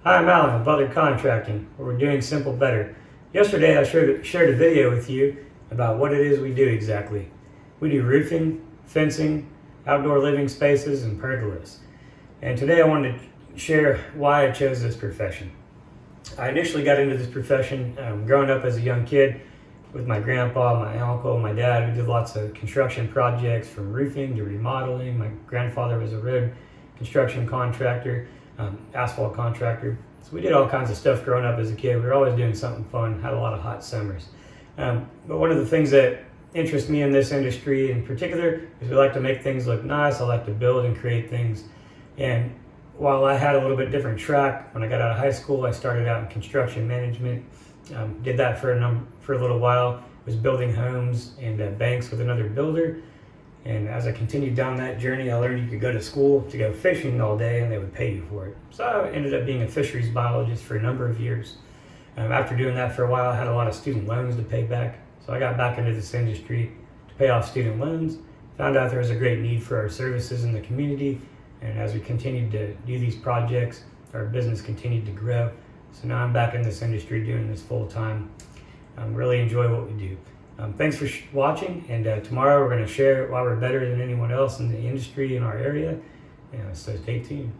Hi, I'm Alan Butler Contracting, where we're doing simple better. Yesterday I shared a video with you about what it is we do exactly. We do roofing, fencing, outdoor living spaces, and pergolas. And today I wanted to share why I chose this profession. I initially got into this profession growing up as a young kid with my grandpa, my uncle, my dad. We did lots of construction projects from roofing to remodeling. My grandfather was a road construction contractor, asphalt contractor. So we did all kinds of stuff growing up as a kid. We were always doing something fun, had a lot of hot summers. But one of the things that interests me in this industry in particular is we like to make things look nice. I like to build and create things. And while I had a little bit different track, when I got out of high school, I started out in construction management. Did that for a little while. Was building homes and banks with another builder. And as I continued down that journey, I learned you could go to school to go fishing all day and they would pay you for it. So I ended up being a fisheries biologist for a number of years. After doing that for a while, I had a lot of student loans to pay back. So I got back into this industry to pay off student loans. Found out there was a great need for our services in the community. And as we continued to do these projects, our business continued to grow. So now I'm back in this industry doing this full time. Really enjoy what we do. Thanks for watching, and tomorrow we're going to share why we're better than anyone else in the industry in our area. So stay tuned.